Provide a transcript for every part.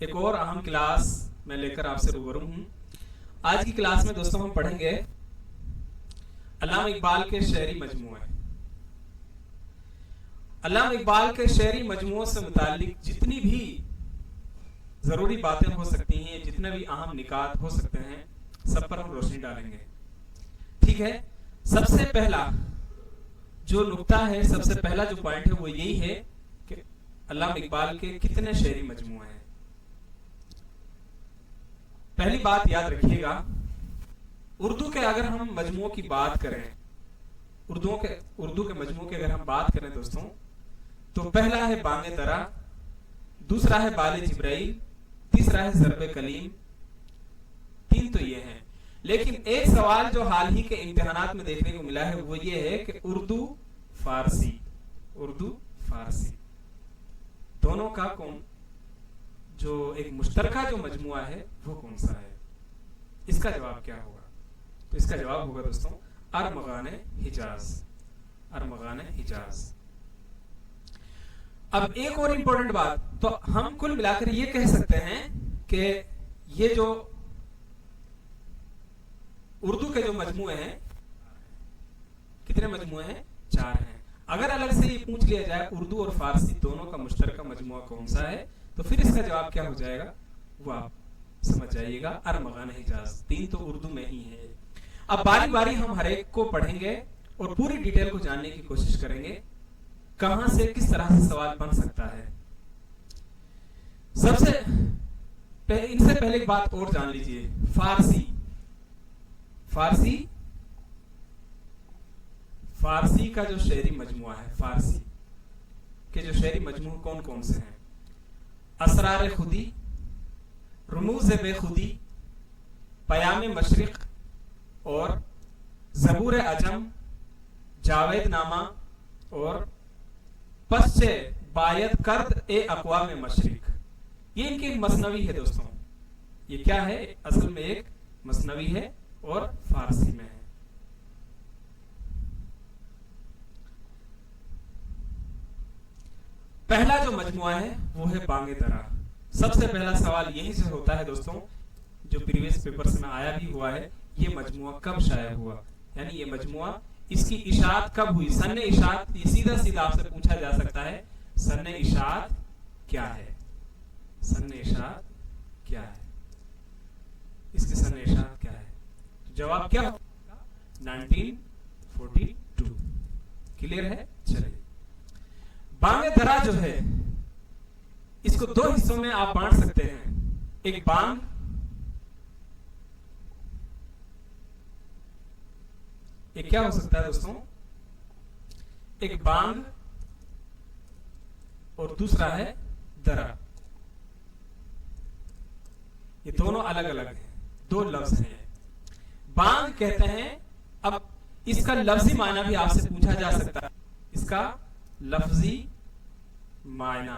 ایک اور اہم کلاس میں لے کر آپ سے روبرو ہوں. آج کی کلاس میں دوستوں ہم پڑھیں گے علامہ اقبال کے شعری مجموعے. علامہ اقبال کے شعری مجموعوں سے متعلق جتنی بھی ضروری باتیں ہو سکتی ہیں، جتنے بھی اہم نکات ہو سکتے ہیں، سب پر ہم روشنی ڈالیں گے. ٹھیک ہے. سب سے پہلا جو نقطہ ہے، سب سے پہلا جو پوائنٹ ہے وہ یہی ہے کہ علامہ اقبال کے کتنے شعری مجموعے ہیں. پہلی بات یاد رکھیے گا، اردو کے اگر ہم مجموعوں کی بات کریں، اردو کے مجموعوں کی اگر ہم بات کریں دوستوں، تو پہلا ہے بانگ درا، دوسرا ہے بال جبرائیل، تیسرا ہے ضرب کلیم. تین تو یہ ہیں. لیکن ایک سوال جو حال ہی کے امتحانات میں دیکھنے کو ملا ہے وہ یہ ہے کہ اردو فارسی دونوں کا کون جو ایک مشترکہ جو مجموعہ ہے وہ کون سا ہے؟ اس کا جواب کیا ہوگا؟ تو اس کا جواب ہوگا دوستوں ارمغان حجاز. اب ایک اور امپورٹنٹ بات، تو ہم کل ملا کر یہ کہہ سکتے ہیں کہ یہ جو اردو کے جو مجموعے ہیں، کتنے مجموعے ہیں؟ 4 ہیں. اگر الگ سے یہ پوچھ لیا جائے اردو اور فارسی دونوں کا مشترکہ مجموعہ کون سا ہے، تو پھر اس کا جواب کیا ہو جائے گا وہ آپ سمجھ جائیے گا، ارمغان حجاز. 3 تو اردو میں ہی ہے. اب باری باری ہم ہر ایک کو پڑھیں گے اور پوری ڈیٹیل کو جاننے کی کوشش کریں گے کہاں سے کس طرح سے سوال بن سکتا ہے. سب سے ان سے پہلے ایک بات اور جان لیجئے، فارسی کا جو شعری مجموعہ ہے، فارسی کے جو شعری مجموعے کون کون سے ہیں؟ اسرار خودی، رموز بے خودی، پیام مشرق اور زبور عجم، جاوید نامہ اور پسچے باید کرد اے اقوام مشرق. یہ ان کی ایک مثنوی ہے دوستوں. یہ کیا ہے؟ اصل میں ایک مثنوی ہے اور فارسی میں ہے. پہلا جو مجموعہ ہے وہ ہے بانگ درا. سب سے پہلا سوال یہی سے ہوتا ہے دوستوں، جو پریویس پیپرز میں آیا بھی ہوا ہے، یہ مجموعہ کب شائع ہوا؟ یعنی یہ مجموعہ، اس کی اشاعت کب ہوئی؟ سن اشاعت. یہ سیدھا آپ سے پوچھا جا سکتا ہے سن اشاعت کیا ہے؟ اس کی سن اشاعت کیا ہے؟ جواب کیا ہوگا؟ 1942. کلیئر ہے؟ چلیے. بانگ درا جو ہے اس کو 2 حصوں میں آپ بانٹ سکتے ہیں. ایک بانگ، ایک کیا ہو سکتا ہے دوستوں؟ ایک بانگ اور دوسرا ہے درا. یہ دونوں الگ الگ ہیں، 2 لفظ ہیں. بانگ کہتے ہیں، اب اس کا لفظی معنی بھی آپ سے پوچھا جا سکتا ہے. اس کا لفظی معنی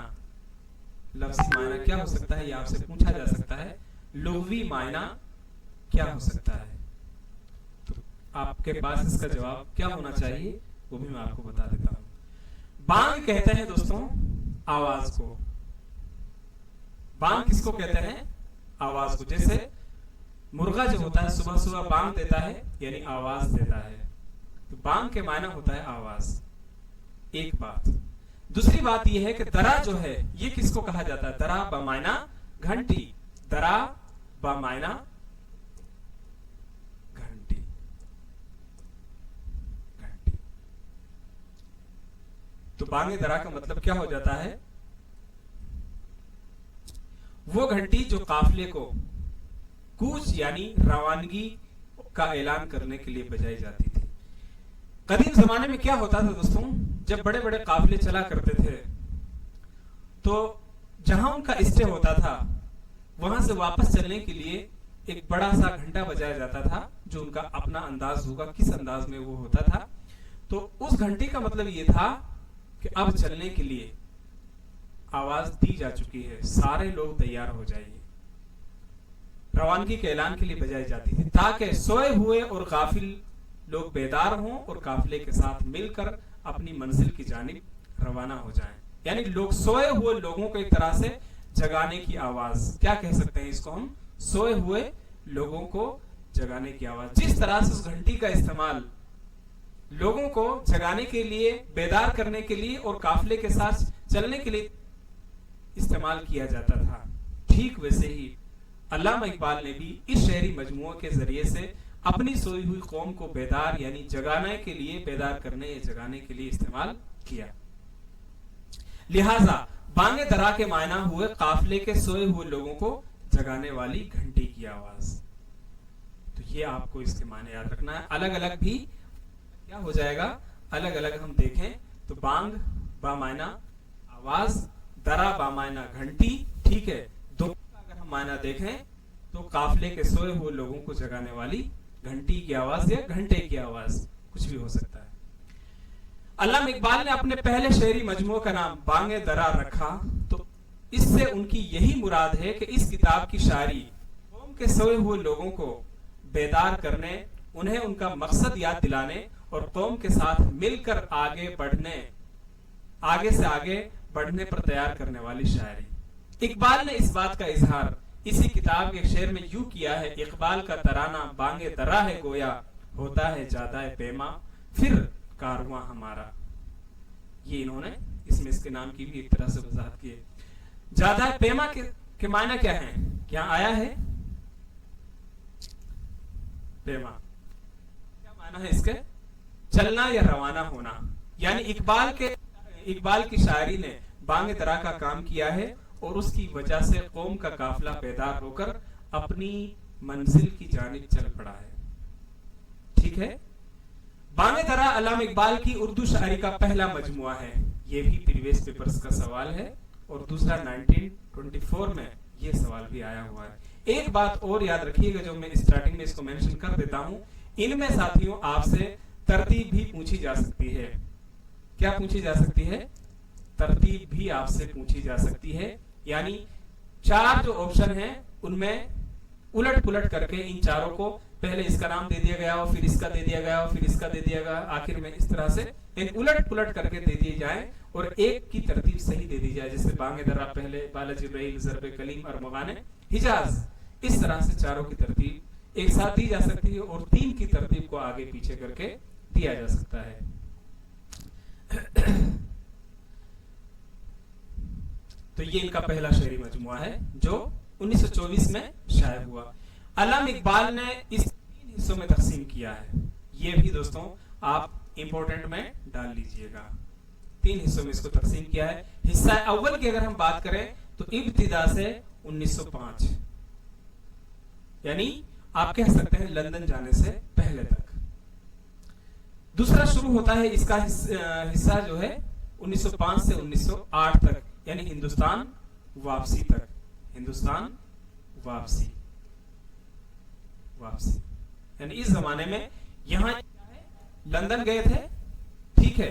کیا ہو سکتا ہے؟ یہ آپ سے پوچھا جا سکتا ہے. لغوی معنی کیا ہو سکتا ہے؟ تو آپ کے پاس اس کا جواب کیا ہونا چاہیے وہ بھی میں آپ کو بتا دیتا ہوں. بانگ کہتے ہیں دوستوں آواز کو. بانگ کس کو کہتے ہیں؟ آواز کو. جیسے مرغا جو ہوتا ہے صبح صبح بانگ دیتا ہے، یعنی آواز دیتا ہے. تو بانگ کے معنی ہوتا ہے آواز. ایک بات. دوسری بات یہ ہے کہ درا جو ہے یہ کس کو کہا جاتا ہے؟ درا بمعنی گھنٹی. درا بمعنی گھنٹی. تو بانگ درا کا مطلب کیا ہو جاتا ہے؟ وہ گھنٹی جو قافلے کو کوچ یعنی روانگی کا اعلان کرنے کے لیے بجائی جاتی تھی. قدیم زمانے میں کیا ہوتا تھا دوستوں، جب بڑے بڑے قافلے چلا کرتے تھے تو جہاں ان کا اسٹے ہوتا تھا وہاں سے واپس چلنے کے لیے ایک بڑا سا گھنٹا بجایا جاتا تھا، جو ان کا اپنا انداز ہوگا کس انداز میں وہ ہوتا تھا. تو اس گھنٹی کا مطلب یہ تھا کہ اب چلنے کے لیے آواز دی جا چکی ہے، سارے لوگ تیار ہو جائیے. روانگی کے اعلان کے لیے بجائی جاتی تھی تاکہ سوئے ہوئے اور غافل لوگ بیدار ہوں اور قافلے کے ساتھ مل کر اپنی منزل کی جانب روانہ ہو جائیں. یعنی لوگ سوئے ہوئے لوگوں کو ایک طرح سے जगाने की आवाज, क्या कह सकते हैं इसको हम, सोए हुए लोगों को जगाने की आवाज। जिस तरह से उस घंटी का इस्तेमाल लोगों को जगाने के लिए, बेदार करने के लिए और काफिले के साथ चलने के लिए इस्तेमाल किया जाता था, ठीक वैसे ही अल्लामा इकबाल ने भी इस शेरी मजमूए के जरिए से अपनी सोई हुई कौम को बेदार यानी जगाने के लिए, बेदार करने या जगाने के लिए इस्तेमाल किया। लिहाजा बांगे दरा के मायना हुए काफिले के सोए हुए लोगों को जगाने वाली घंटी की आवाज। तो ये आपको इसके मायने याद रखना है। अलग अलग भी क्या हो जाएगा, अलग अलग हम देखें तो बांग बामायना आवाज, दरा बामायना घंटी, ठीक है। दोनों का अगर हम मायना देखें तो काफिले के सोए हुए लोगों को जगाने वाली घंटी की आवाज या घंटे की आवाज, कुछ भी हो सकता है। अल्लामा इकबाल ने अपने पहले शेरी मजमू का नाम बांगे दरा रखा तो इससे उनकी यही मुराद है कि इस किताब की शायरी कौम के सोए हुए लोगों को बेदार करने, उन्हें उनका मकसद याद दिलाने और कौम के साथ मिलकर आगे से आगे बढ़ने पर तैयार करने वाली शायरी। इकबाल ने इस बात का इजहार इसी किताब के शेर में यूं किया है, इकबाल का तराना बांगे दरा है गोया, होता है ज्यादा पैमा फिर कारवां हमारा। ये इन्होंने इसमें इसके नाम की भी एक तरह से वजाहत की है। ज्यादा पैमा के मायना क्या है, क्या आया है पैमा, क्या मायना है इसके, चलना या रवाना होना। यानी इकबाल की शायरी ने बांगे दरा का काम किया है और उसकी वजह से कौम का काफिला बेदार होकर अपनी मंजिल की जानिब चल पड़ा है, ठीक है। बांगे दरा अल्लामा इकबाल की उर्दू शायरी का पहला मजमुआ है। ये भी प्रीवियस पेपर्स का सवाल है और दूसरा 1924 में ये सवाल भी आया हुआ है। एक बात और याद रखिएगा जो मैं स्टार्टिंग में इसको मेंशन कर देता हूं, इनमें साथियों आपसे तरतीब भी पूछी जा सकती है। क्या पूछी जा सकती है, तरतीब भी आपसे पूछी जा सकती है। यानी 4 जो ऑप्शन हैं उनमें उलट पुलट करके इन चारों को पहले इसका नाम दे दिया गया और फिर इसका दे दिया गया और फिर इसका दे दिया गया, आखिर में इस तरह से इन उलट पुलट करके दे दिए जाए और एक की तरतीब सही दे दी जाए। जैसे बांगे दरा पहले, बाला जिब्राइल, ज़रबे कलीम और मगाने हिजाज, इस तरह से चारों की तरतीब एक साथ दी जा सकती है और 3 की तरतीब को आगे पीछे करके दिया जा सकता है। तो ये इनका पहला शेरी मजमुआ है जो 1924 में शाये हुआ। अल्लामा इकबाल ने इस 3 हिस्सों में तकसीम किया है। ये भी दोस्तों आप इंपॉर्टेंट में डाल लीजिएगा, 3 हिस्सों में इसको तकसीम किया है। हिस्सा अव्वल की अगर हम बात करें तो इब्तिदा से 1905, यानी आप कह सकते हैं लंदन जाने से पहले तक। दूसरा शुरू होता है इसका हिस्सा जो है 1905 से 1908 तक, यानी हिंदुस्तान वापसी तक। हिंदुस्तान वापसी यानी इस जमाने में यहां लंदन गए थे, ठीक है,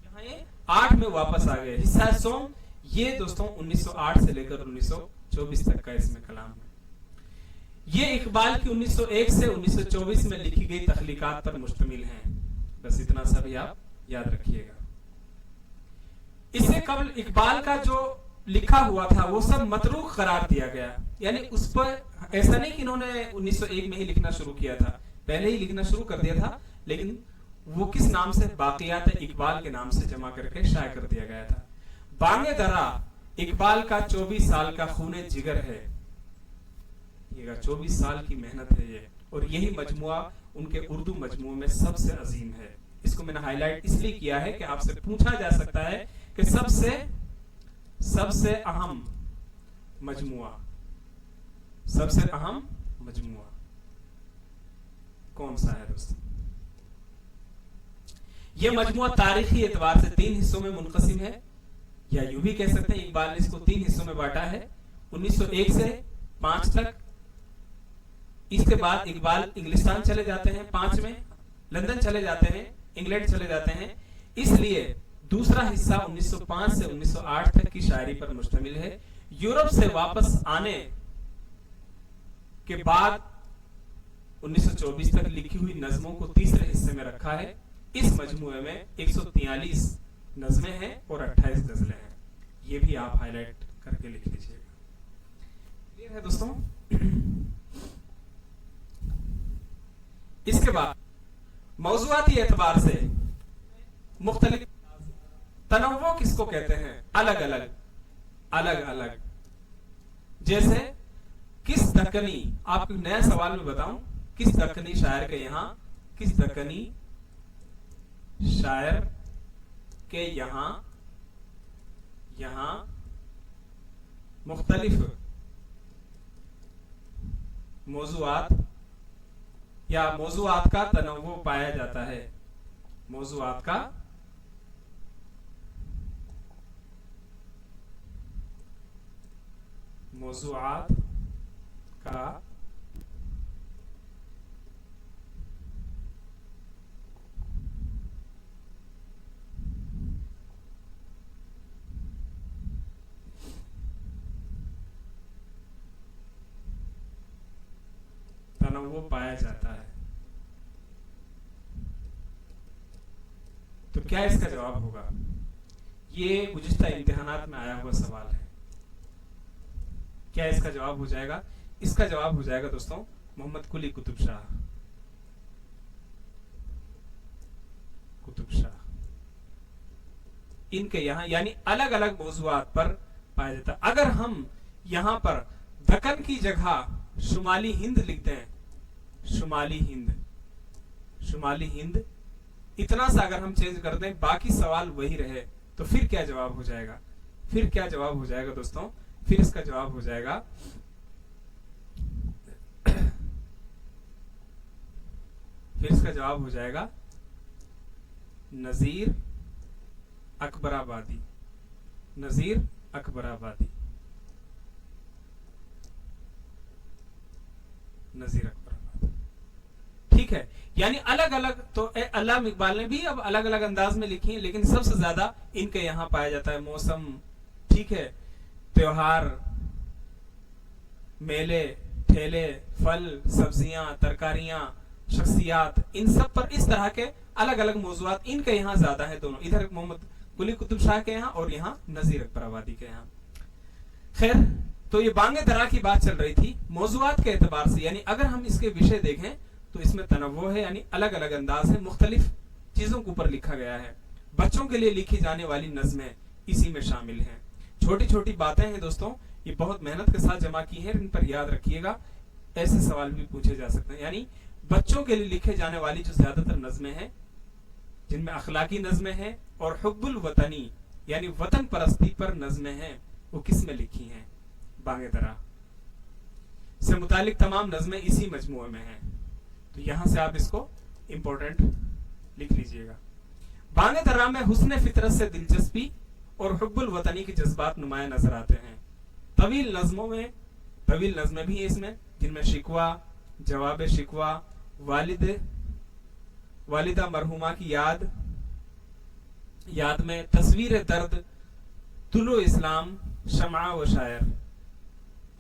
यहां ये 8 में वापस आ गए। हिस्सा सोम ये दोस्तों 1908 से लेकर 1924 तक का इसमें कलाम है। ये इकबाल की 1901 से 1924 में लिखी गई तख्लीकात पर मुश्तमिल है। बस इतना सा भी आप याद रखिएगा। इससे कबल इकबाल का जो लिखा हुआ था वो सब मतरूक करार दिया गया, यानी उस पर ऐसा नहीं कि इन्होंने 1901 में ही लिखना शुरू किया था, पहले ही लिखना शुरू कर दिया था, लेकिन वो किस नाम से, बाक़ियात इकबाल के नाम से जमा करके शाये कर दिया गया था। बांगे दरा इकबाल का 24 साल का खूने जिगर है, 24 साल की मेहनत है ये, और यही मजमुआ उनके उर्दू मजमुओं में सबसे अजीम है। इसको मैंने हाईलाइट इसलिए किया है कि आपसे पूछा जा सकता है कि सबसे अहम मजमुआ कौन सा है दोस्तों। यह मजमुआ तारीखी एतबार से 3 हिस्सों में मुनक़सिम है, या यूं भी कह सकते हैं इकबाल ने इसको 3 हिस्सों में बांटा है। 1901 से 5 तक, इसके बाद इकबाल इंग्लिस्तान चले जाते हैं 5 में, लंदन चले जाते हैं, इंग्लैंड चले जाते हैं, इसलिए दूसरा हिस्सा 1905 से 1908 तक की शायरी पर मुश्तमिल है। यूरोप से वापस आने के बाद 1924 तक लिखी हुई नज़मों को तीसरे हिस्से में रखा है। इस मजमूए में 143 नज़में हैं और 28 गजलें हैं। ये भी आप हाईलाइट करके लिख लीजिएगा। है दोस्तों। इसके बाद मौज़ूआती एतबार से मुख्तलिफ तनव्वो किसको कहते हैं, अलग अलग अलग अलग। जैसे किस दक्कनी, आपको नया सवाल में बताऊं, किस दक्कनी शायर के यहाँ, किस दक्कनी शायर के यहाँ मुख्तलिफ मौज़ूआत या मौज़ूआत का तनव्वु पाया जाता है। मौज़ूआत का तनव्वु पाया जाता है। तो क्या इसका जवाब होगा? ये गुज़िश्ता इम्तिहानात में आया हुआ सवाल है। क्या इसका जवाब हो जाएगा? इसका जवाब हो जाएगा दोस्तों मोहम्मद कुली कुतुब शाह। इनके यहाँ यानी अलग अलग मौज़ूआत पर पाया जाता है। अगर हम यहाँ पर दक्कन की जगह शुमाली हिंद लिखते हैं, शुमाली हिंद इतना सा अगर हम चेंज कर दें, बाकी सवाल वही रहे, तो फिर क्या जवाब हो जाएगा? फिर क्या जवाब हो जाएगा दोस्तों? फिर इसका जवाब हो जाएगा नजीर अकबराबादी। ठीक है, यानी अलग अलग। तो अल्लामा इकबाल ने भी अब अलग अलग अंदाज में लिखी है, लेकिन सबसे ज्यादा इनके यहाँ पाया जाता है मौसम, ठीक है, त्योहार, मेले, ठेले, फल, सब्जियां, तरकारियां, शख्सियात, इन सब पर इस तरह के अलग अलग मौज़ूआत इनके यहाँ ज्यादा है दोनों। इधर मोहम्मद कुली कुतुब शाह के यहाँ और यहाँ नजीर अकबराबादी के यहाँ। खैर, तो ये बांगे दरा की बात चल रही थी मौज़ूआत के एतबार से, यानी अगर हम इसके विषय देखें तो इसमें तनव्वु है, यानी अलग अलग अंदाज है, मुख्तलिफ चीजों के ऊपर लिखा गया है। बच्चों के लिए लिखी जाने वाली नज़में इसी में शामिल हैं। छोटी छोटी बातें हैं दोस्तों, ये बहुत मेहनत के साथ जमा की है, इन पर याद रखिएगा, ऐसे सवाल भी पूछे जा सकते हैं। यानी बच्चों के लिए लिखे जाने वाली जो ज्यादातर नज़में हैं, जिनमें अखलाकी नज़में हैं और हुब्बुल वतनी यानी वतन परस्ती पर नज़में हैं, वो किस में लिखी हैं? बांगे दरा से मुतालिक तमाम नज़में इसी मजमूए में हैं। तो यहां से आप इसको इंपॉर्टेंट लिख लीजिएगा। बांगे दरा में हुस्न फितरत से दिलचस्पी और हुब्बुल वतनी के जज्बात नुमाया नजर आते हैं। तवील नज़में भी हैं इसमें, जिनमें शिकवा, जवाब शिकवा, वालिदा मरहुमा की याद में, तस्वीर दर्द, तुलु इस्लाम, शमा व शायर।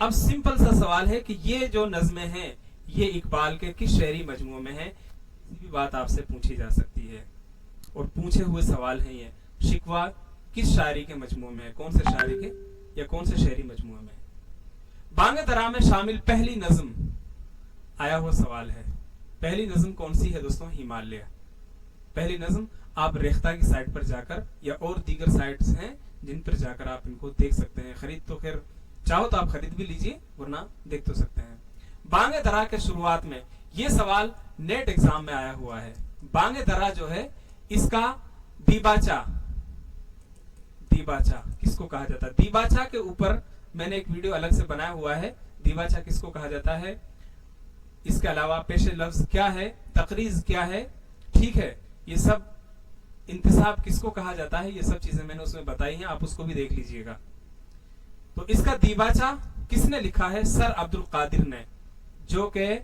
अब सिंपल सा सवाल है कि ये जो नज़में हैं ये इकबाल के किस शेरी मजमूए में है? भी बात आपसे पूछी जा सकती है और पूछे हुए सवाल है ये। शिकवा किस शायरी के मजमूए में है, कौन से शायरी के या कौन से शेरी मजमूए में? बांगे दरा में शामिल पहली नज़्म आया हुआ सवाल है। पहली नज़्म कौन सी है दोस्तों? हिमालय। पहली नज़्म आप रेख्ता की साइट पर जाकर या और दीगर साइट्स हैं जिन पर जाकर आप इनको देख सकते हैं। खरीद तो खैर चाहो तो आप खरीद भी लीजिए, वरना देख तो सकते हैं। बांगे दरा के शुरुआत में ये सवाल नेट एग्जाम में आया हुआ है। बांगे दरा जो है इसका दीबाचा किसको कहा जाता है? दीबाचा के ऊपर मैंने एक वीडियो अलग से बनाया हुआ है। दीबाचा किसको कहा जाता है, इसके अलावा पेशे लफ्ज क्या है, तकरीज क्या है, ठीक है, ये सब इंतिसाब किसको कहा जाता है, ये सब चीजें मैंने उसमें बताई हैं, आप उसको भी देख लीजिएगा। तो इसका दीबाचा किसने लिखा है? सर अब्दुल कादिर ने, जो के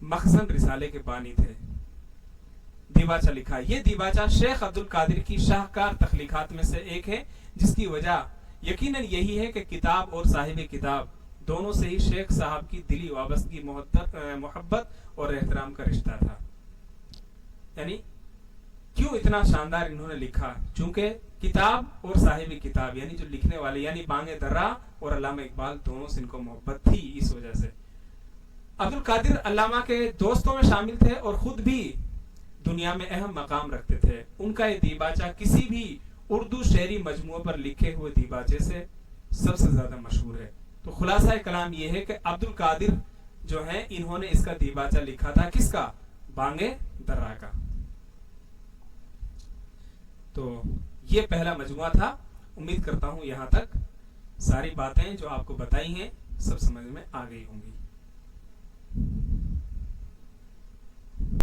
मखजन रिसाले के बानी थे। दीबाचा लिखा। ये दीबाचा शेख अब्दुल कादिर की शाहकार तख्लीकात में से एक है, जिसकी वजह यकीनन यही है कि किताब और साहिब किताब दोनों से ही शेख साहब की दिली वाबस्तगी, मोहब्बत और एहतराम का रिश्ता था। यानी क्यों इतना शानदार इन्होंने लिखा? चूंकि किताब और साहिब किताब यानी जो लिखने वाले यानी बांगे दर्रा और अल्लामा इकबाल दोनों से इनको मोहब्बत थी। इस वजह से अब्दुल कादिर अल्लामा के दोस्तों में शामिल थे और खुद भी दुनिया में अहम मकाम रखते थे। उनका ये दीबाचा किसी भी उर्दू शेरी मजमुए पर लिखे हुए दीबाचे से सबसे ज्यादा मशहूर है। तो खुलासा कलाम ये है कि अब्दुल कादिर जो है इन्होंने इसका दीबाचा लिखा था, किसका? बांगे दर्रा का। तो ये पहला मजमुआ था। उम्मीद करता हूं यहां तक सारी बातें जो आपको बताई हैं सब समझ में आ गई होंगी।